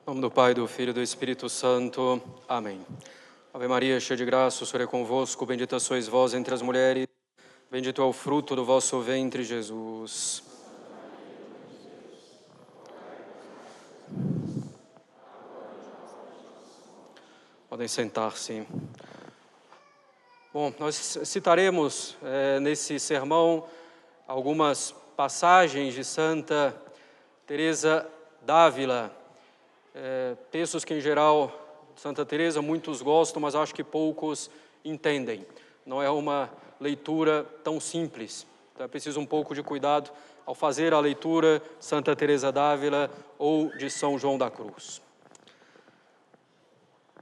Em nome do Pai, do Filho e do Espírito Santo. Amém. Ave Maria, cheia de graça, o Senhor é convosco. Bendita sois vós entre as mulheres. Bendito é o fruto do vosso ventre, Jesus. Podem sentar-se. Bom, nós citaremos nesse sermão algumas passagens de Santa Teresa d'Ávila, textos que em geral Santa Teresa muitos gostam, mas acho que poucos entendem. Não é uma leitura tão simples, então é preciso um pouco de cuidado ao fazer a leitura de Santa Teresa d'Ávila ou de São João da Cruz.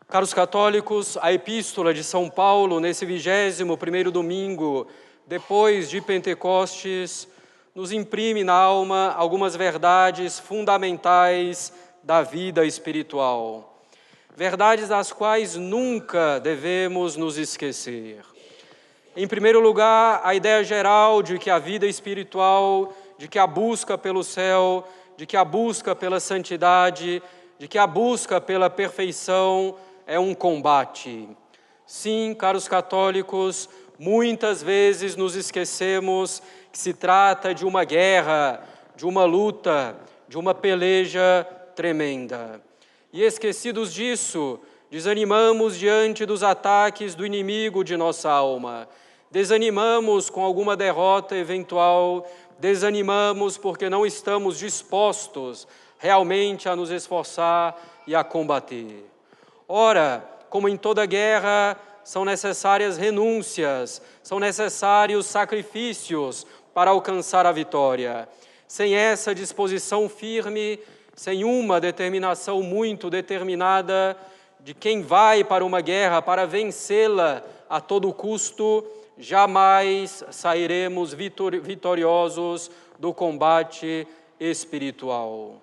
Caros católicos, a Epístola de São Paulo, nesse 21º domingo, depois de Pentecostes, nos imprime na alma algumas verdades fundamentais da vida espiritual. Verdades das quais nunca devemos nos esquecer. Em primeiro lugar, a ideia geral de que a vida espiritual, de que a busca pelo céu, de que a busca pela santidade, de que a busca pela perfeição é um combate. Sim, caros católicos, muitas vezes nos esquecemos que se trata de uma guerra, de uma luta, de uma peleja tremenda. E esquecidos disso, desanimamos diante dos ataques do inimigo de nossa alma. Desanimamos com alguma derrota eventual, desanimamos porque não estamos dispostos realmente a nos esforçar e a combater. Ora, como em toda guerra, são necessárias renúncias, são necessários sacrifícios para alcançar a vitória. Sem essa disposição firme, sem uma determinação muito determinada de quem vai para uma guerra para vencê-la a todo custo, jamais sairemos vitoriosos do combate espiritual.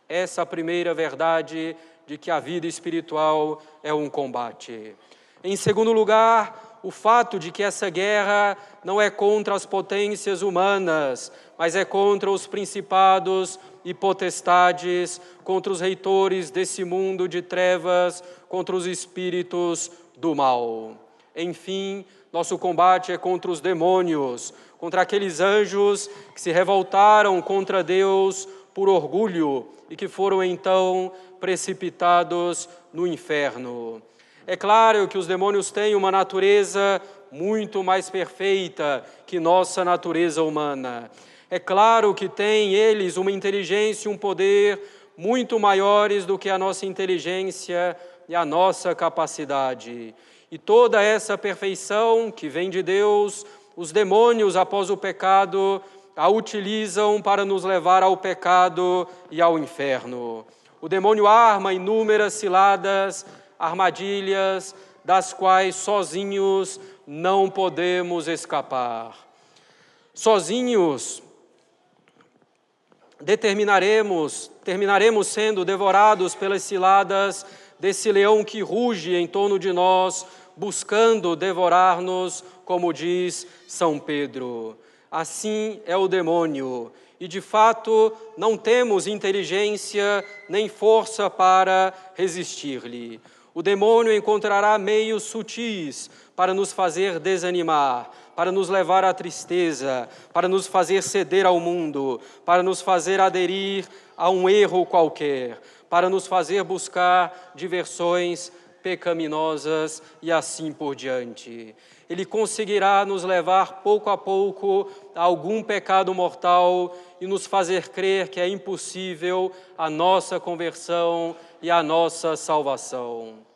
Essa é a primeira verdade de que a vida espiritual é um combate. Em segundo lugar, o fato de que essa guerra não é contra as potências humanas, mas é contra os principados e potestades, contra os reitores desse mundo de trevas, contra os espíritos do mal. Enfim, nosso combate é contra os demônios, contra aqueles anjos que se revoltaram contra Deus por orgulho e que foram então precipitados no inferno. É claro que os demônios têm uma natureza muito mais perfeita que nossa natureza humana. É claro que têm eles uma inteligência e um poder muito maiores do que a nossa inteligência e a nossa capacidade. E toda essa perfeição que vem de Deus, os demônios, após o pecado, a utilizam para nos levar ao pecado e ao inferno. O demônio arma inúmeras ciladas, armadilhas, das quais sozinhos não podemos escapar. Sozinhos terminaremos sendo devorados pelas ciladas desse leão que ruge em torno de nós, buscando devorar-nos, como diz São Pedro. Assim é o demônio, e de fato não temos inteligência nem força para resistir-lhe. O demônio encontrará meios sutis para nos fazer desanimar, para nos levar à tristeza, para nos fazer ceder ao mundo, para nos fazer aderir a um erro qualquer, para nos fazer buscar diversões pecaminosas e assim por diante. Ele conseguirá nos levar pouco a pouco a algum pecado mortal e nos fazer crer que é impossível a nossa conversão e a nossa salvação.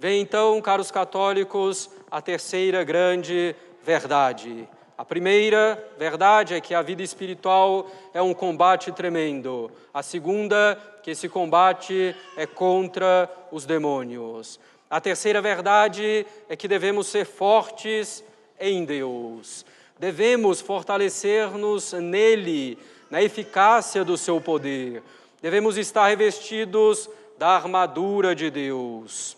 Vem então, caros católicos, a terceira grande verdade. A primeira verdade é que a vida espiritual é um combate tremendo. A segunda, que esse combate é contra os demônios. A terceira verdade é que devemos ser fortes em Deus. Devemos fortalecer-nos nele, na eficácia do seu poder. Devemos estar revestidos da armadura de Deus.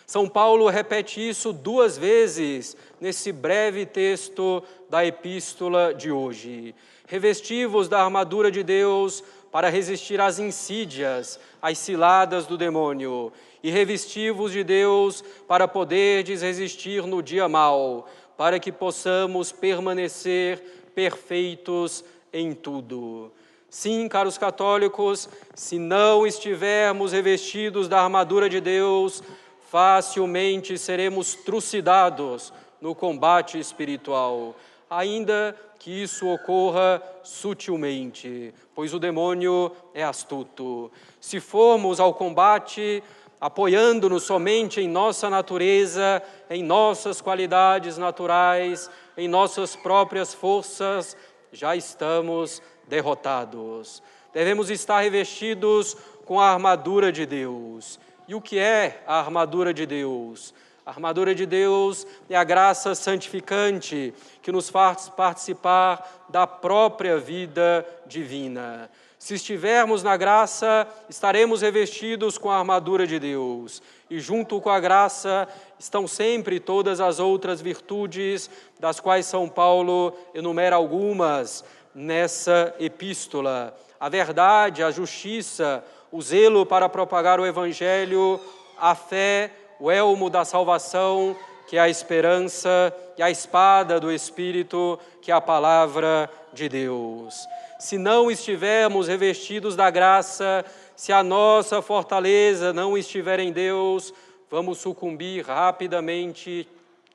São Paulo repete isso 2 vezes nesse breve texto da epístola de hoje. Revesti-vos da armadura de Deus para resistir às insídias, às ciladas do demônio, e revesti-vos de Deus para poderdes resistir no dia mau, para que possamos permanecer perfeitos em tudo. Sim, caros católicos, se não estivermos revestidos da armadura de Deus, facilmente seremos trucidados no combate espiritual, ainda que isso ocorra sutilmente, pois o demônio é astuto. Se formos ao combate apoiando-nos somente em nossa natureza, em nossas qualidades naturais, em nossas próprias forças, já estamos derrotados. Devemos estar revestidos com a armadura de Deus. E o que é a armadura de Deus? A armadura de Deus é a graça santificante que nos faz participar da própria vida divina. Se estivermos na graça, estaremos revestidos com a armadura de Deus. E junto com a graça estão sempre todas as outras virtudes, das quais São Paulo enumera algumas nessa epístola. A verdade, a justiça, o zelo para propagar o Evangelho, a fé, o elmo da salvação, que é a esperança, e a espada do Espírito, que é a palavra de Deus. Se não estivermos revestidos da graça, se a nossa fortaleza não estiver em Deus, vamos sucumbir rapidamente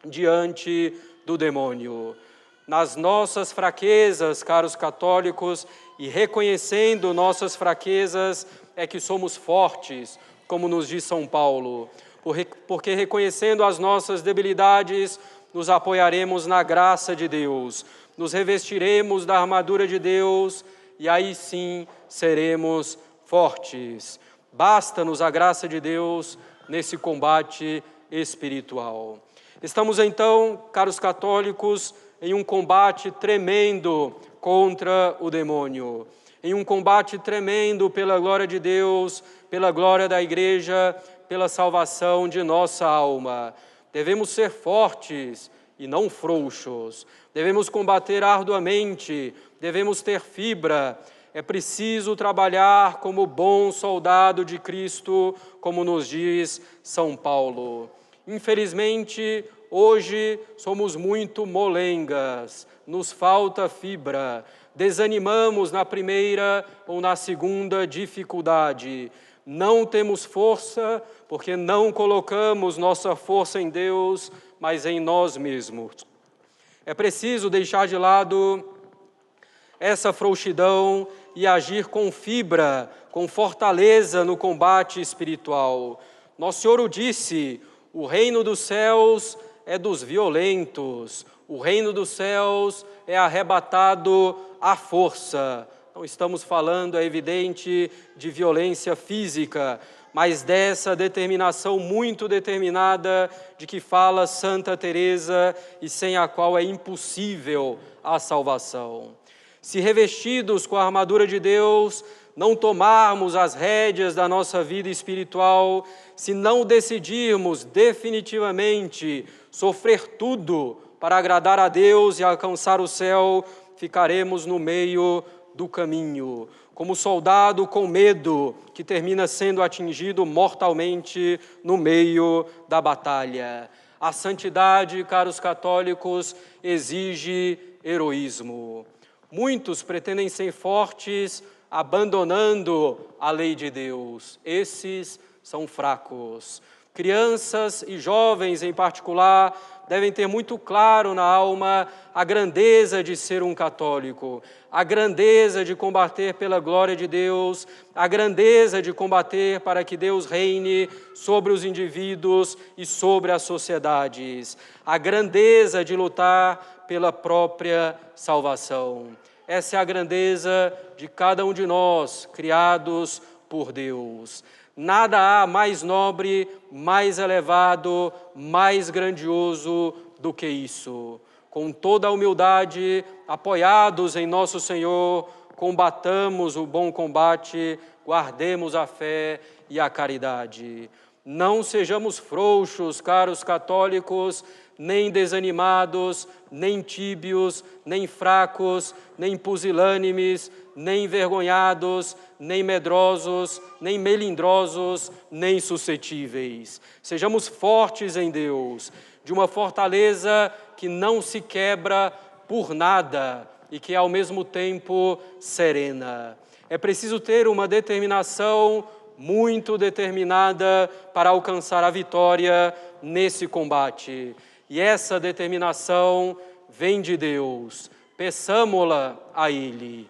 diante do demônio. Nas nossas fraquezas, caros católicos, e reconhecendo nossas fraquezas, é que somos fortes, como nos diz São Paulo. Porque reconhecendo as nossas debilidades, nos apoiaremos na graça de Deus, nos revestiremos da armadura de Deus e aí sim seremos fortes. Basta-nos a graça de Deus nesse combate espiritual. Estamos então, caros católicos, em um combate tremendo contra o demônio, em um combate tremendo pela glória de Deus, pela glória da Igreja, pela salvação de nossa alma. Devemos ser fortes e não frouxos. Devemos combater arduamente, devemos ter fibra. É preciso trabalhar como bom soldado de Cristo, como nos diz São Paulo. Infelizmente, hoje somos muito molengas, nos falta fibra, desanimamos na primeira ou na segunda dificuldade. Não temos força porque não colocamos nossa força em Deus, mas em nós mesmos. É preciso deixar de lado essa frouxidão e agir com fibra, com fortaleza no combate espiritual. Nosso Senhor o disse, o reino dos céus é dos violentos, o reino dos céus é arrebatado à força. Não estamos falando, é evidente, de violência física, mas dessa determinação muito determinada de que fala Santa Teresa e sem a qual é impossível a salvação. Se revestidos com a armadura de Deus, não tomarmos as rédeas da nossa vida espiritual, se não decidirmos definitivamente sofrer tudo para agradar a Deus e alcançar o céu, ficaremos no meio do caminho, como soldado com medo que termina sendo atingido mortalmente no meio da batalha. A santidade, caros católicos, exige heroísmo. Muitos pretendem ser fortes abandonando a lei de Deus. Esses são fracos. Crianças e jovens, em particular, devem ter muito claro na alma a grandeza de ser um católico, a grandeza de combater pela glória de Deus, a grandeza de combater para que Deus reine sobre os indivíduos e sobre as sociedades, a grandeza de lutar pela própria salvação. Essa é a grandeza de cada um de nós, criados por Deus. Nada há mais nobre, mais elevado, mais grandioso do que isso. Com toda a humildade, apoiados em nosso Senhor, combatamos o bom combate, guardemos a fé e a caridade. Não sejamos frouxos, caros católicos, nem desanimados, nem tíbios, nem fracos, nem pusilânimes, nem envergonhados, nem medrosos, nem melindrosos, nem suscetíveis. Sejamos fortes em Deus, de uma fortaleza que não se quebra por nada e que é ao mesmo tempo serena. É preciso ter uma determinação muito determinada para alcançar a vitória nesse combate. E essa determinação vem de Deus. Peçamo-la a Ele.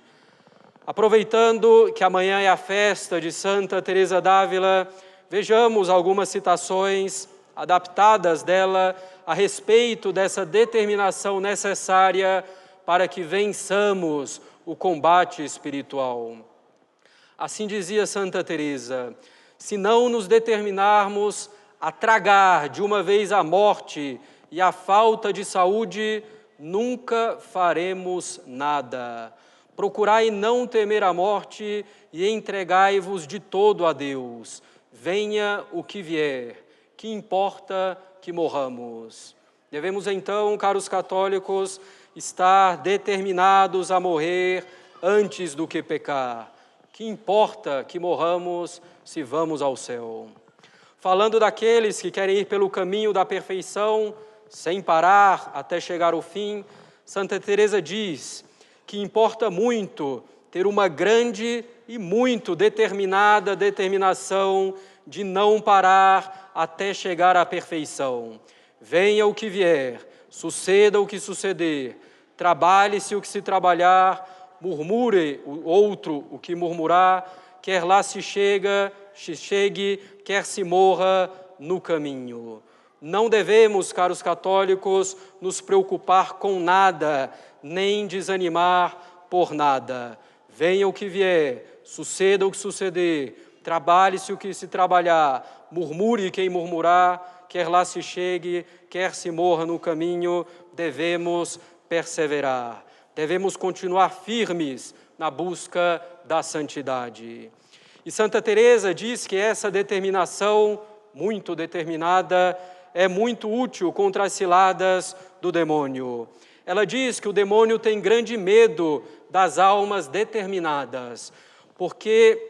Aproveitando que amanhã é a festa de Santa Teresa d'Ávila, vejamos algumas citações adaptadas dela a respeito dessa determinação necessária para que vençamos o combate espiritual. Assim dizia Santa Teresa: se não nos determinarmos a tragar de uma vez a morte e a falta de saúde, nunca faremos nada. Procurai não temer a morte e entregai-vos de todo a Deus. Venha o que vier, que importa que morramos. Devemos então, caros católicos, estar determinados a morrer antes do que pecar. Que importa que morramos se vamos ao céu. Falando daqueles que querem ir pelo caminho da perfeição, sem parar até chegar ao fim, Santa Teresa diz que importa muito ter uma grande e muito determinada determinação de não parar até chegar à perfeição. Venha o que vier, suceda o que suceder, trabalhe-se o que se trabalhar, murmure o outro o que murmurar, quer lá se chegue, quer se morra no caminho. Não devemos, caros católicos, nos preocupar com nada, nem desanimar por nada. Venha o que vier, suceda o que suceder, trabalhe-se o que se trabalhar, murmure quem murmurar, quer lá se chegue, quer se morra no caminho, devemos perseverar. Devemos continuar firmes na busca da santidade. E Santa Teresa diz que essa determinação, muito determinada, é muito útil contra as ciladas do demônio. Ela diz que o demônio tem grande medo das almas determinadas, porque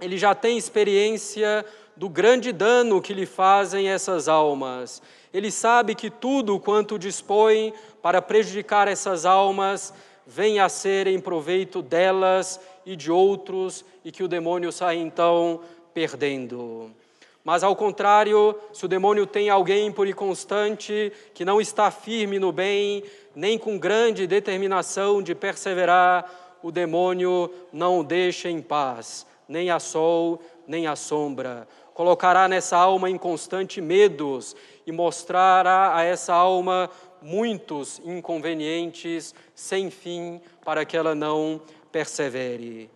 ele já tem experiência do grande dano que lhe fazem essas almas. Ele sabe que tudo quanto dispõe para prejudicar essas almas vem a ser em proveito delas e de outros, e que o demônio sai então perdendo. Mas ao contrário, se o demônio tem alguém por inconstante, que não está firme no bem, nem com grande determinação de perseverar, o demônio não o deixa em paz, nem a sol, nem a sombra. Colocará nessa alma inconstante medos e mostrará a essa alma muitos inconvenientes sem fim para que ela não persevere.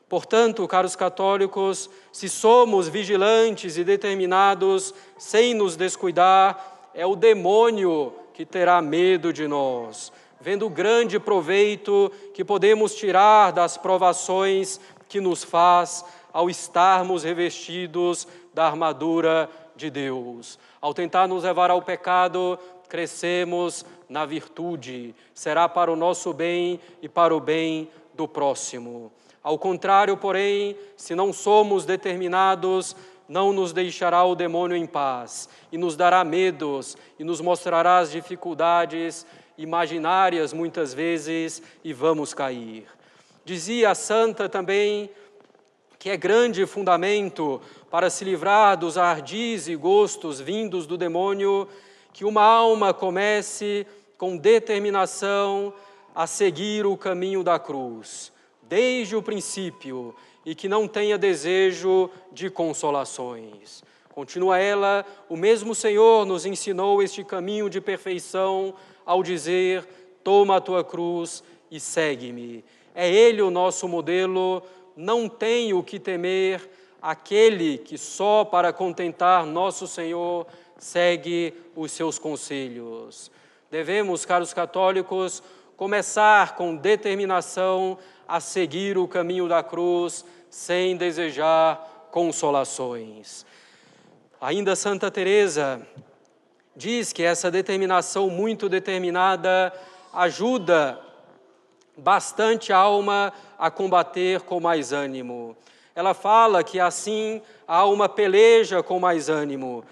Portanto, caros católicos, se somos vigilantes e determinados sem nos descuidar, é o demônio que terá medo de nós, vendo o grande proveito que podemos tirar das provações que nos faz ao estarmos revestidos da armadura de Deus. Ao tentar nos levar ao pecado, crescemos na virtude, será para o nosso bem e para o bem do próximo. Ao contrário, porém, se não somos determinados, não nos deixará o demônio em paz, e nos dará medos, e nos mostrará as dificuldades imaginárias muitas vezes, e vamos cair. Dizia a santa também que é grande fundamento para se livrar dos ardis e gostos vindos do demônio, que uma alma comece com determinação a seguir o caminho da cruz, desde o princípio, e que não tenha desejo de consolações. Continua ela, o mesmo Senhor nos ensinou este caminho de perfeição ao dizer: toma a tua cruz e segue-me. É Ele o nosso modelo, não tem o que temer aquele que só para contentar nosso Senhor segue os seus conselhos. Devemos, caros católicos, começar com determinação a seguir o caminho da cruz, sem desejar consolações. Ainda Santa Teresa diz que essa determinação muito determinada ajuda bastante a alma a combater com mais ânimo. Ela fala que assim a alma peleja com mais ânimo.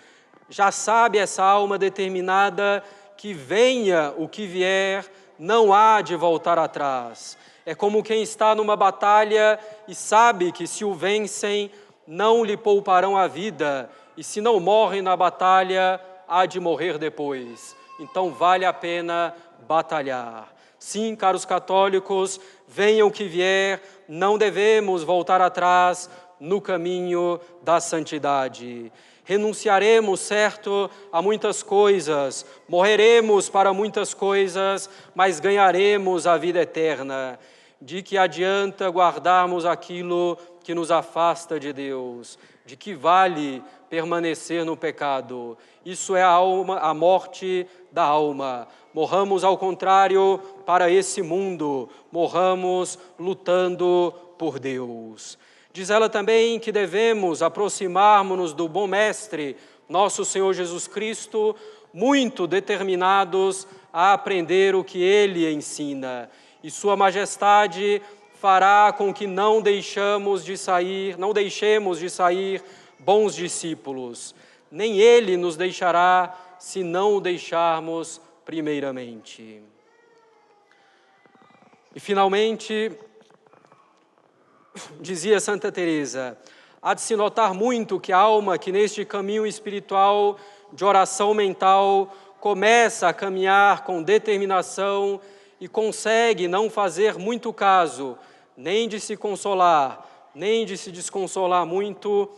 Já sabe essa alma determinada que venha o que vier, não há de voltar atrás. É como quem está numa batalha e sabe que se o vencem, não lhe pouparão a vida, e se não morre na batalha, há de morrer depois. Então vale a pena batalhar. Sim, caros católicos, venha o que vier, não devemos voltar atrás no caminho da santidade. Renunciaremos, certo, a muitas coisas, morreremos para muitas coisas, mas ganharemos a vida eterna. De que adianta guardarmos aquilo que nos afasta de Deus? De que vale permanecer no pecado? Isso é a morte da alma. Morramos, ao contrário, para esse mundo. Morramos lutando por Deus. Diz ela também que devemos aproximar-nos do bom Mestre, nosso Senhor Jesus Cristo, muito determinados a aprender o que Ele ensina. E Sua Majestade fará com que não deixemos de sair bons discípulos. Nem Ele nos deixará se não o deixarmos primeiramente. E finalmente, dizia Santa Teresa, há de se notar muito que a alma que neste caminho espiritual de oração mental começa a caminhar com determinação e consegue não fazer muito caso, nem de se consolar, nem de se desconsolar muito.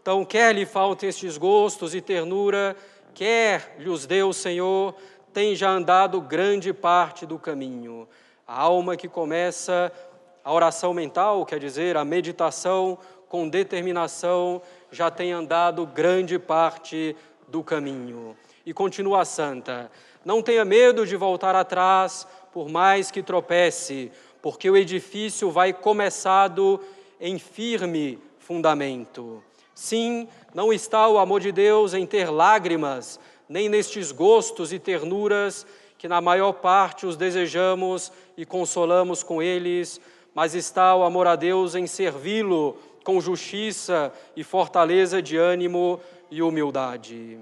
Então, quer lhe faltem estes gostos e ternura, quer lhes dê o Senhor, tem já andado grande parte do caminho. A alma que começa a oração mental, quer dizer, a meditação com determinação, já tem andado grande parte do caminho. E continua a santa, não tenha medo de voltar atrás, por mais que tropece, porque o edifício vai começado em firme fundamento. Sim, não está o amor de Deus em ter lágrimas, nem nestes gostos e ternuras, que na maior parte os desejamos e consolamos com eles, mas está o amor a Deus em servi-lo com justiça e fortaleza de ânimo e humildade.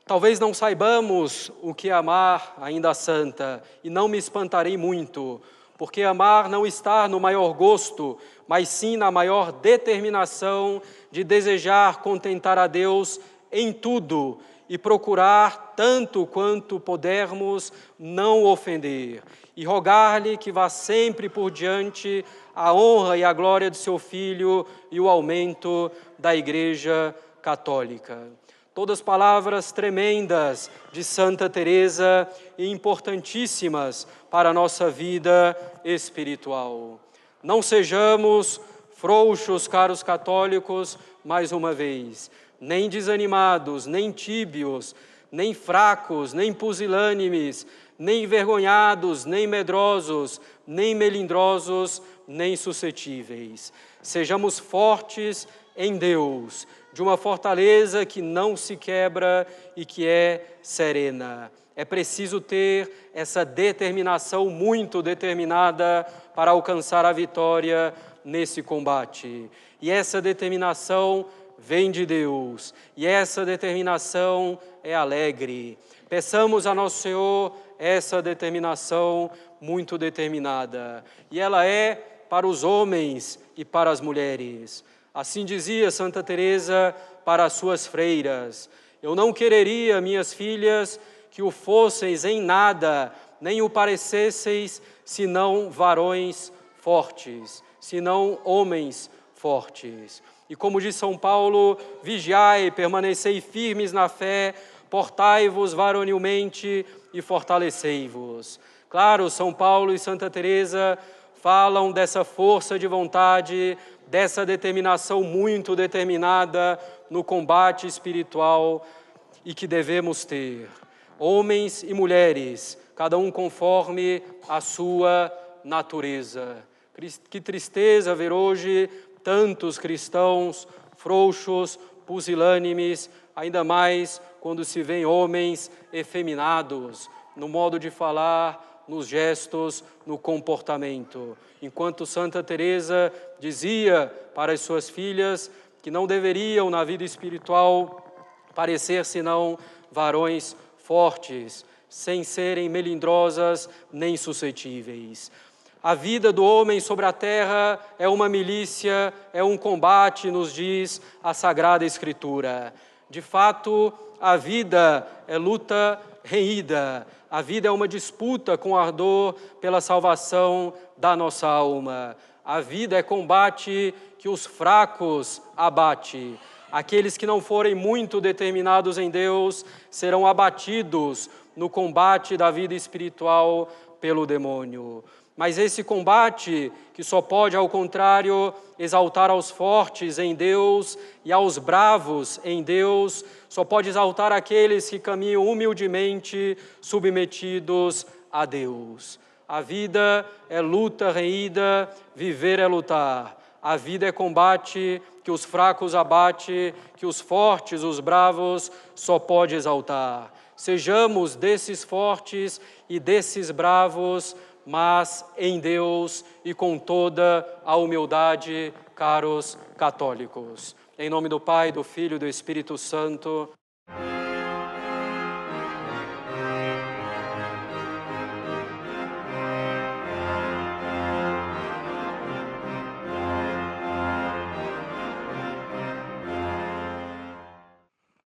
Talvez não saibamos o que é amar ainda santa, e não me espantarei muito, porque amar não está no maior gosto, mas sim na maior determinação de desejar contentar a Deus em tudo e procurar, tanto quanto pudermos, não ofender, e rogar-lhe que vá sempre por diante a honra e a glória de seu Filho e o aumento da Igreja Católica. Todas palavras tremendas de Santa Teresa e importantíssimas para a nossa vida espiritual. Não sejamos frouxos, caros católicos, mais uma vez, nem desanimados, nem tíbios, nem fracos, nem pusilânimes, nem envergonhados, nem medrosos, nem melindrosos, nem suscetíveis. Sejamos fortes em Deus, de uma fortaleza que não se quebra e que é serena. É preciso ter essa determinação muito determinada para alcançar a vitória nesse combate. E essa determinação vem de Deus, e essa determinação é alegre. Peçamos a Nosso Senhor essa determinação muito determinada. E ela é para os homens e para as mulheres. Assim dizia Santa Teresa para as suas freiras: eu não quereria, minhas filhas, que o fosseis em nada, nem o parecesseis, senão varões fortes, senão homens fortes. E como diz São Paulo, vigiai, permanecei firmes na fé, portai-vos varonilmente e fortalecei-vos. Claro, São Paulo e Santa Teresa falam dessa força de vontade, dessa determinação muito determinada no combate espiritual e que devemos ter. Homens e mulheres, cada um conforme a sua natureza. Que tristeza ver hoje tantos cristãos frouxos, pusilânimes, ainda mais quando se vêem homens efeminados, no modo de falar, nos gestos, no comportamento. Enquanto Santa Teresa dizia para as suas filhas que não deveriam, na vida espiritual, parecer senão varões fortes, sem serem melindrosas nem suscetíveis. A vida do homem sobre a terra é uma milícia, é um combate, nos diz a Sagrada Escritura. De fato, a vida é luta renhida, a vida é uma disputa com ardor pela salvação da nossa alma. A vida é combate que os fracos abate. Aqueles que não forem muito determinados em Deus serão abatidos no combate da vida espiritual pelo demônio. Mas esse combate, que só pode, ao contrário, exaltar aos fortes em Deus e aos bravos em Deus, só pode exaltar aqueles que caminham humildemente submetidos a Deus. A vida é luta renhida, viver é lutar. A vida é combate que os fracos abate, que os fortes, os bravos, só pode exaltar. Sejamos desses fortes e desses bravos, mas em Deus e com toda a humildade, caros católicos. Em nome do Pai, do Filho e do Espírito Santo.